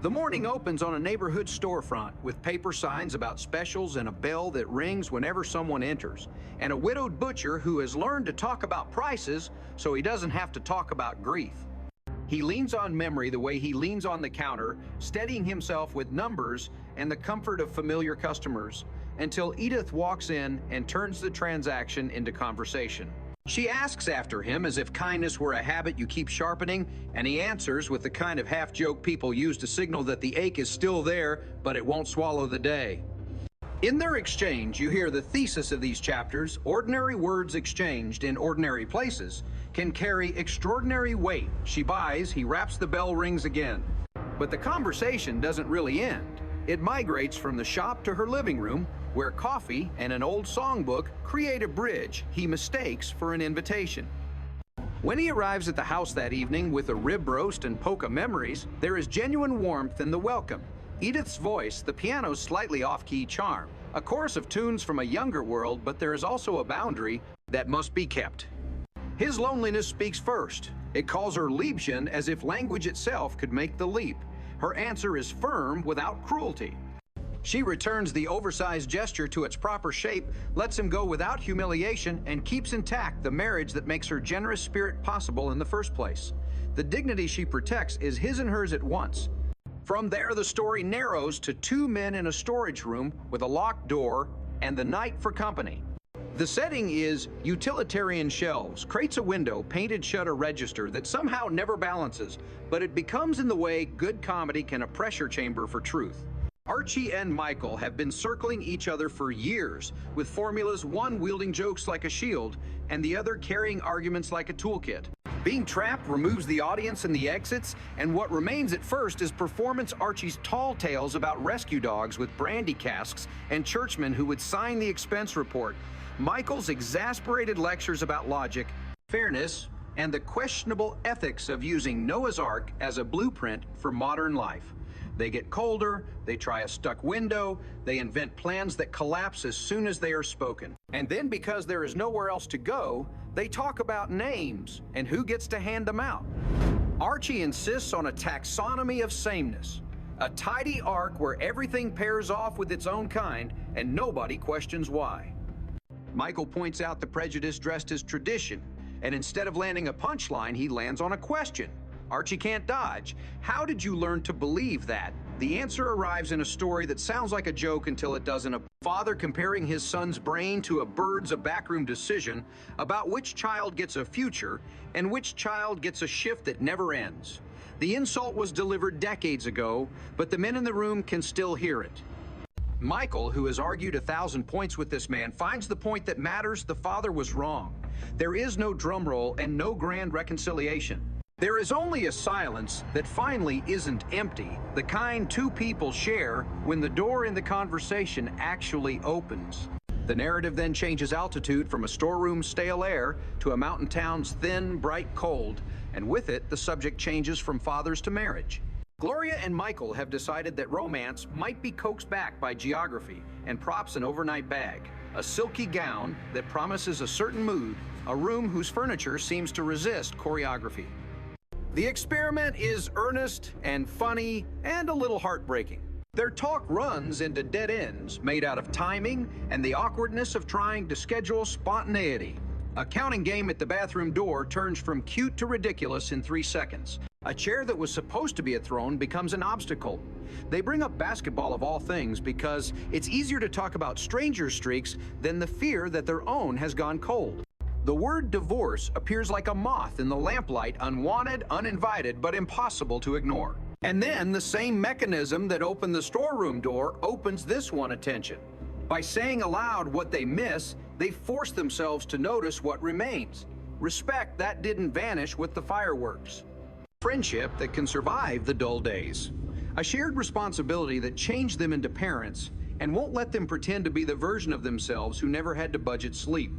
The morning opens on a neighborhood storefront with paper signs about specials and a bell that rings whenever someone enters, and a widowed butcher who has learned to talk about prices so he doesn't have to talk about grief. He leans on memory the way he leans on the counter, steadying himself with numbers and the comfort of familiar customers, until Edith walks in and turns the transaction into conversation. She asks after him as if kindness were a habit you keep sharpening, and he answers with the kind of half-joke people use to signal that the ache is still there, but it won't swallow the day. In their exchange, you hear the thesis of these chapters: ordinary words exchanged in ordinary places can carry extraordinary weight. She buys, he raps, the bell rings again. But the conversation doesn't really end. It migrates from the shop to her living room, where coffee and an old songbook create a bridge he mistakes for an invitation. When he arrives at the house that evening with a rib roast and polka memories, there is genuine warmth in the welcome. Edith's voice, the piano's slightly off-key charm, a chorus of tunes from a younger world, but there is also a boundary that must be kept. His loneliness speaks first. It calls her Liebchen as if language itself could make the leap. Her answer is firm without cruelty. She returns the oversized gesture to its proper shape, lets him go without humiliation, and keeps intact the marriage that makes her generous spirit possible in the first place. The dignity she protects is his and hers at once. From there, the story narrows to two men in a storage room with a locked door and the night for company. The setting is utilitarian shelves, crates, a window, painted shut, a register that somehow never balances, but it becomes in the way good comedy can, a pressure chamber for truth. Archie and Michael have been circling each other for years, with formulas, one wielding jokes like a shield and the other carrying arguments like a toolkit. Being trapped removes the audience and the exits, and what remains at first is performance Archie's tall tales about rescue dogs with brandy casks and churchmen who would sign the expense report, Michael's exasperated lectures about logic, fairness, and the questionable ethics of using Noah's Ark as a blueprint for modern life. They get colder, they try a stuck window, they invent plans that collapse as soon as they are spoken. And then, because there is nowhere else to go, they talk about names and who gets to hand them out. Archie insists on a taxonomy of sameness, a tidy arc where everything pairs off with its own kind and nobody questions why. Michael points out the prejudice dressed as tradition, and instead of landing a punchline, he lands on a question. Archie can't dodge. How did you learn to believe that? The answer arrives in a story that sounds like a joke until it doesn't. A father comparing his son's brain to a bird's, a backroom decision about which child gets a future and which child gets a shift that never ends. The insult was delivered decades ago, but the men in the room can still hear it. Michael, who has argued 1,000 points with this man, finds the point that matters: the father was wrong. There is no drum roll and no grand reconciliation. There is only a silence that finally isn't empty, the kind two people share when the door in the conversation actually opens. The narrative then changes altitude from a storeroom's stale air to a mountain town's thin, bright cold, and with it, the subject changes from fathers to marriage. Gloria and Michael have decided that romance might be coaxed back by geography and props an overnight bag, a silky gown that promises a certain mood, a room whose furniture seems to resist choreography. The experiment is earnest and funny and a little heartbreaking. Their talk runs into dead ends made out of timing and the awkwardness of trying to schedule spontaneity. A counting game at the bathroom door turns from cute to ridiculous in 3 seconds. A chair that was supposed to be a throne becomes an obstacle. They bring up basketball of all things because it's easier to talk about stranger streaks than the fear that their own has gone cold. The word divorce appears like a moth in the lamplight, unwanted, uninvited, but impossible to ignore. And then the same mechanism that opened the storeroom door opens this one attention. By saying aloud what they miss, they force themselves to notice what remains. Respect that didn't vanish with the fireworks. Friendship that can survive the dull days. A shared responsibility that changed them into parents and won't let them pretend to be the version of themselves who never had to budget sleep.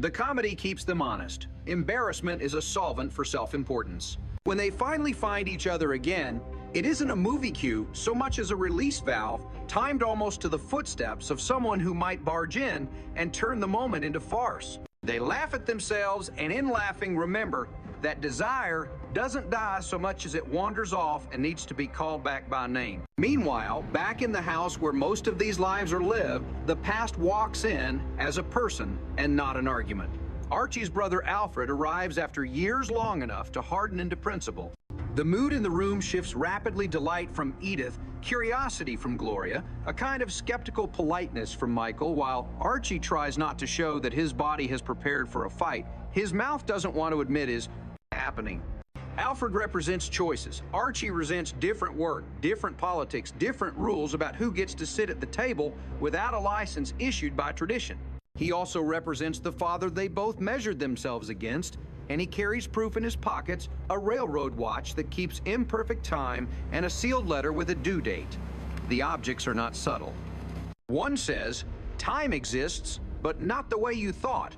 The comedy keeps them honest. Embarrassment is a solvent for self-importance. When they finally find each other again, it isn't a movie cue so much as a release valve, timed almost to the footsteps of someone who might barge in and turn the moment into farce. They laugh at themselves, and in laughing, remember That desire doesn't die so much as it wanders off and needs to be called back by name. Meanwhile, back in the house where most of these lives are lived, the past walks in as a person and not an argument. Archie's brother Alfred arrives after years long enough to harden into principle. The mood in the room shifts rapidly: delight from Edith, curiosity from Gloria, a kind of skeptical politeness from Michael, while Archie tries not to show that his body has prepared for a fight. His mouth doesn't want to admit is happening. Alfred represents choices. Archie resents different work, different politics, different rules about who gets to sit at the table without a license issued by tradition. He also represents the father they both measured themselves against, and he carries proof in his pockets: a railroad watch that keeps imperfect time and a sealed letter with a due date. The objects are not subtle. One says, time exists, but not the way you thought.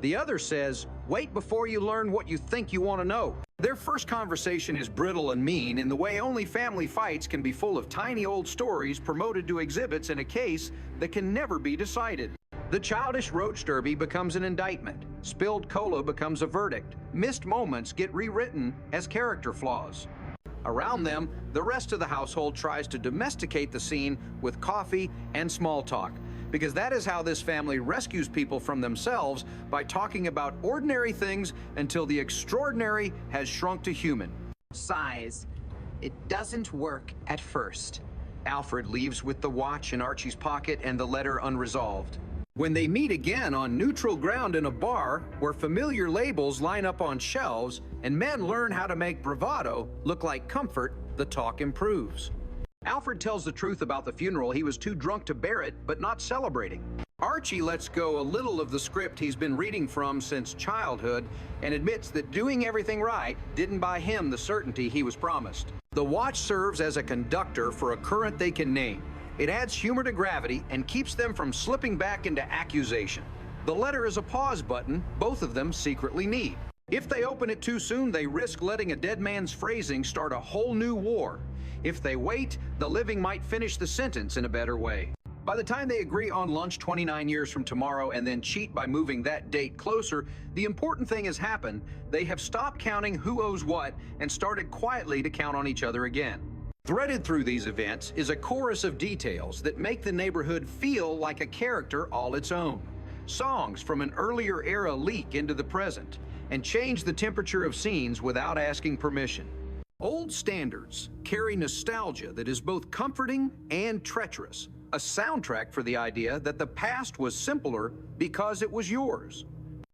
The other says, wait before you learn what you think you want to know. Their first conversation is brittle and mean in the way only family fights can be, full of tiny old stories promoted to exhibits in a case that can never be decided. The childish roach derby becomes an indictment. Spilled cola becomes a verdict. Missed moments get rewritten as character flaws. Around them, the rest of the household tries to domesticate the scene with coffee and small talk, because that is how this family rescues people from themselves, by talking about ordinary things until the extraordinary has shrunk to human. Sighs. It doesn't work at first. Alfred leaves with the watch in Archie's pocket and the letter unresolved. When they meet again on neutral ground in a bar where familiar labels line up on shelves and men learn how to make bravado look like comfort, the talk improves. Alfred tells the truth about the funeral. He was too drunk to bear it, but not celebrating. Archie lets go a little of the script he's been reading from since childhood and admits that doing everything right didn't buy him the certainty he was promised. The watch serves as a conductor for a current they can name. It adds humor to gravity and keeps them from slipping back into accusation. The letter is a pause button both of them secretly need. If they open it too soon, they risk letting a dead man's phrasing start a whole new war. If they wait, the living might finish the sentence in a better way. By the time they agree on lunch 29 years from tomorrow and then cheat by moving that date closer, the important thing has happened. They have stopped counting who owes what and started quietly to count on each other again. Threaded through these events is a chorus of details that make the neighborhood feel like a character all its own. Songs from an earlier era leak into the present and change the temperature of scenes without asking permission. Old standards carry nostalgia that is both comforting and treacherous, a soundtrack for the idea that the past was simpler because it was yours.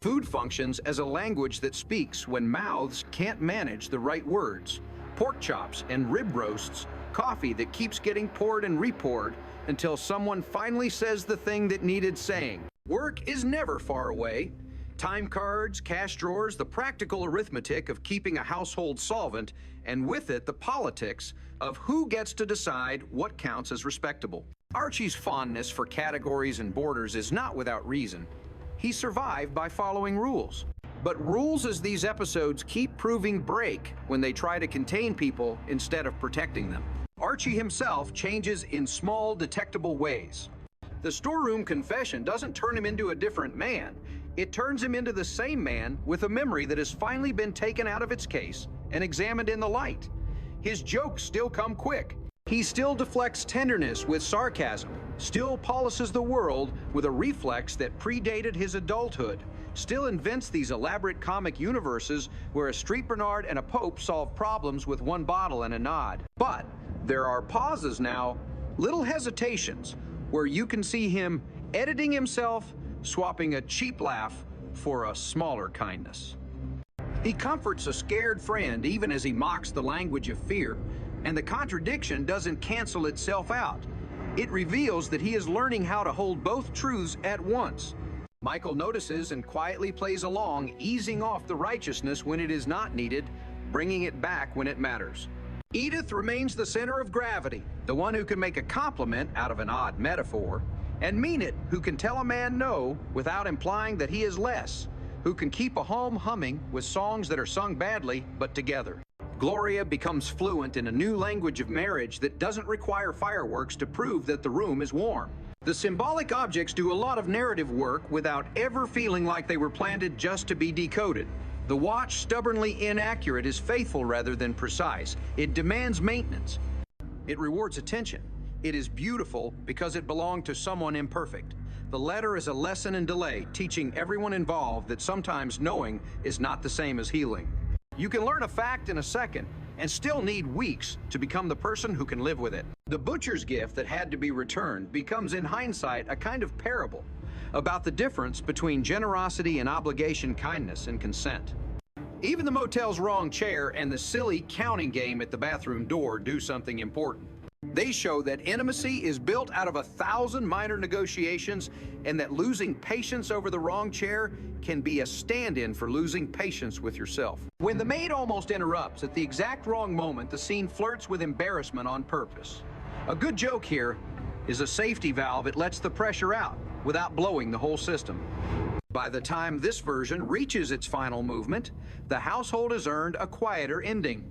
Food functions as a language that speaks when mouths can't manage the right words. Pork chops and rib roasts, coffee that keeps getting poured and repoured until someone finally says the thing that needed saying. Work is never far away. Time cards, cash drawers, the practical arithmetic of keeping a household solvent, and with it the politics of who gets to decide what counts as respectable. Archie's fondness for categories and borders is not without reason. He survived by following rules. But rules, as these episodes keep proving, break when they try to contain people instead of protecting them. Archie himself changes in small, detectable ways. The storeroom confession doesn't turn him into a different man. It turns him into the same man with a memory that has finally been taken out of its case and examined in the light. His jokes still come quick. He still deflects tenderness with sarcasm, still policies the world with a reflex that predated his adulthood, still invents these elaborate comic universes where a street Bernard and a Pope solve problems with one bottle and a nod. But there are pauses now, little hesitations, where you can see him editing himself, swapping a cheap laugh for a smaller kindness. He comforts a scared friend even as he mocks the language of fear, and the contradiction doesn't cancel itself out. It reveals that he is learning how to hold both truths at once. Michael notices and quietly plays along, easing off the righteousness when it is not needed, bringing it back when it matters. Edith remains the center of gravity, the one who can make a compliment out of an odd metaphor, and mean it, who can tell a man no without implying that he is less, who can keep a home humming with songs that are sung badly but together. Gloria becomes fluent in a new language of marriage that doesn't require fireworks to prove that the room is warm. The symbolic objects do a lot of narrative work without ever feeling like they were planted just to be decoded. The watch, stubbornly inaccurate, is faithful rather than precise. It demands maintenance. It rewards attention. It is beautiful because it belonged to someone imperfect. The letter is a lesson in delay, teaching everyone involved that sometimes knowing is not the same as healing. You can learn a fact in a second and still need weeks to become the person who can live with it. The butcher's gift that had to be returned becomes, in hindsight, a kind of parable about the difference between generosity and obligation, kindness and consent. Even the motel's wrong chair and the silly counting game at the bathroom door do something important. They show that intimacy is built out of 1,000 minor negotiations, and that losing patience over the wrong chair can be a stand-in for losing patience with yourself. When the maid almost interrupts at the exact wrong moment, the scene flirts with embarrassment on purpose. A good joke here is a safety valve. It lets the pressure out without blowing the whole system. By the time this version reaches its final movement, the household has earned a quieter ending.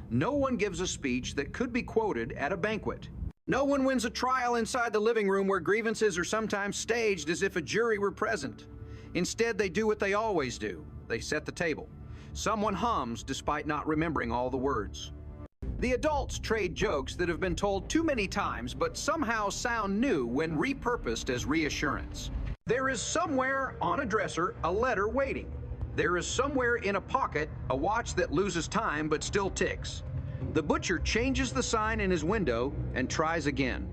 No one gives a speech that could be quoted at a banquet. No one wins a trial inside the living room where grievances are sometimes staged as if a jury were present. Instead, they do what they always do. They set the table. Someone hums despite not remembering all the words. The adults trade jokes that have been told too many times but somehow sound new when repurposed as reassurance. There is somewhere on a dresser a letter waiting. There is somewhere in a pocket a watch that loses time but still ticks. The butcher changes the sign in his window and tries again.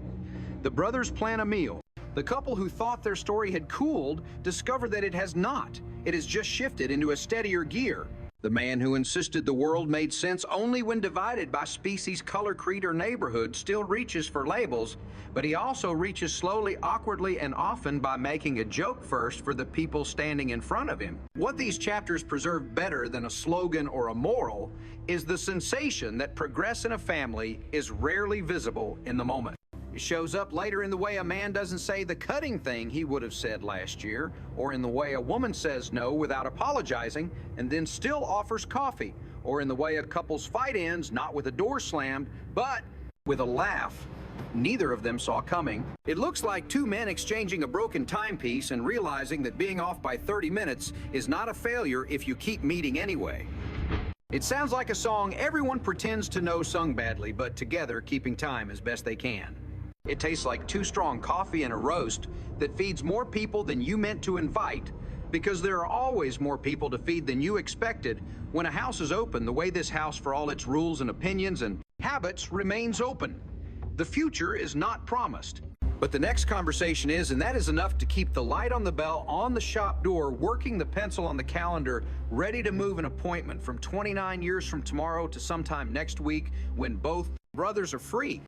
The brothers plan a meal. The couple who thought their story had cooled discover that it has not. It has just shifted into a steadier gear. The man who insisted the world made sense only when divided by species, color, creed, or neighborhood still reaches for labels, but he also reaches slowly, awkwardly, and often by making a joke first for the people standing in front of him. What these chapters preserve better than a slogan or a moral is the sensation that progress in a family is rarely visible in the moment. It shows up later in the way a man doesn't say the cutting thing he would have said last year, or in the way a woman says no without apologizing and then still offers coffee, or in the way a couple's fight ends not with a door slammed, but with a laugh neither of them saw coming. It looks like two men exchanging a broken timepiece and realizing that being off by 30 minutes is not a failure if you keep meeting anyway. It sounds like a song everyone pretends to know sung badly, but together keeping time as best they can. It tastes like too strong coffee and a roast that feeds more people than you meant to invite, because there are always more people to feed than you expected when a house is open the way this house, for all its rules and opinions and habits, remains open. The future is not promised, but the next conversation is, and that is enough to keep the light on the bell on the shop door, working the pencil on the calendar, ready to move an appointment from 29 years from tomorrow to sometime next week when both brothers are free.